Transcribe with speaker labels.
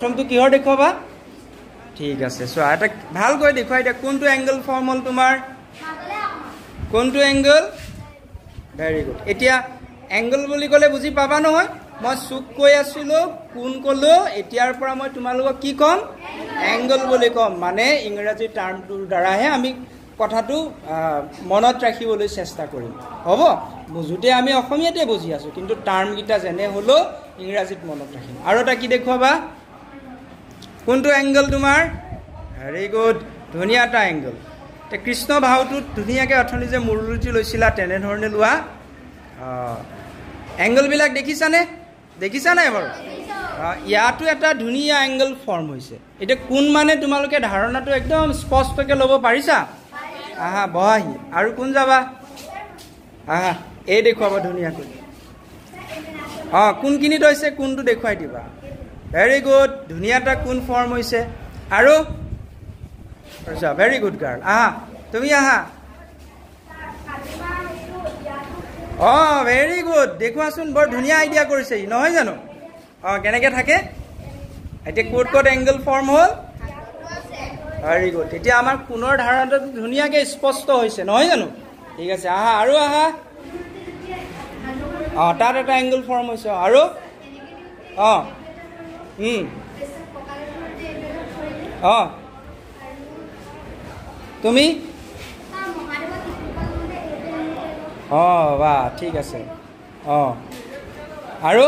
Speaker 1: প্ৰথমটো কিহৰ দেখুৱাবা ঠিক আছে চোৱা এটা ভালকৈ দেখুৱাই দিয়া কোনটো এংগল ফৰ্ম হ'ল তোমাৰ কোনটো এংগল ভেৰি গুড এতিয়া এংগল বুলি ক'লে বুজি পাবা নহয় মই চুক কৈ আছিলো কোন ক'লো এতিয়াৰ পৰা মই তোমালোকক কি ক'ম এংগল বুলি ক'ম মানে ইংৰাজী টাৰ্মটোৰ দ্বাৰাহে আমি কথাটো মনত ৰাখিবলৈ চেষ্টা কৰিম হ'ব বুজোতে আমি অসমীয়াতে বুজি আছো কিন্তু টাৰ্মকেইটা যেনে হলো ইংৰাজীত মনত ৰাখিম আৰু এটা কি দেখুৱাবা কোনটো এংগল তোমাৰ ভেৰি গুড ধুনীয়া এটা এংগল তে কৃষ্ণ ভাওটোত ধুনীয়াকৈ অথনি যে মুৰুলুটি লৈছিলা তেনেধৰণে লোৱা এংগলবিলাক দেখিছা নাই বাৰু ইয়াতো এটা ধুনীয়া এংগল ফৰ্ম হৈছে এতিয়া কোন মানে তোমালোকে ধাৰণাটো একদম স্পষ্টকৈ ল'ব পাৰিছা আহা বহাহি আৰু কোন যাবা আহা এই দেখুৱাব ধুনীয়াকৈ কোনখিনিত হৈছে কোনটো দেখুৱাই দিবা ভেৰি গুড ধুনীয়া এটা কোন ফৰ্ম হৈছে আৰু ভেৰি গুড গাৰ্ল আহা তুমি আহা ভেৰি গুড দেখুৱাচোন বৰ ধুনীয়া আইডিয়া কৰিছে নহয় জানো কেনেকৈ থাকে এতিয়া ক'ত ক'ত এংগল ফৰ্ম হ'ল ভেৰি গুড এতিয়া আমাৰ কোণৰ ধাৰণাটো ধুনীয়াকৈ স্পষ্ট হৈছে নহয় জানো ঠিক আছে আহা আৰু আহা তাত এটা এংগল ফৰ্ম হৈছে আৰু তুমি বাহ ঠিক আছে আৰু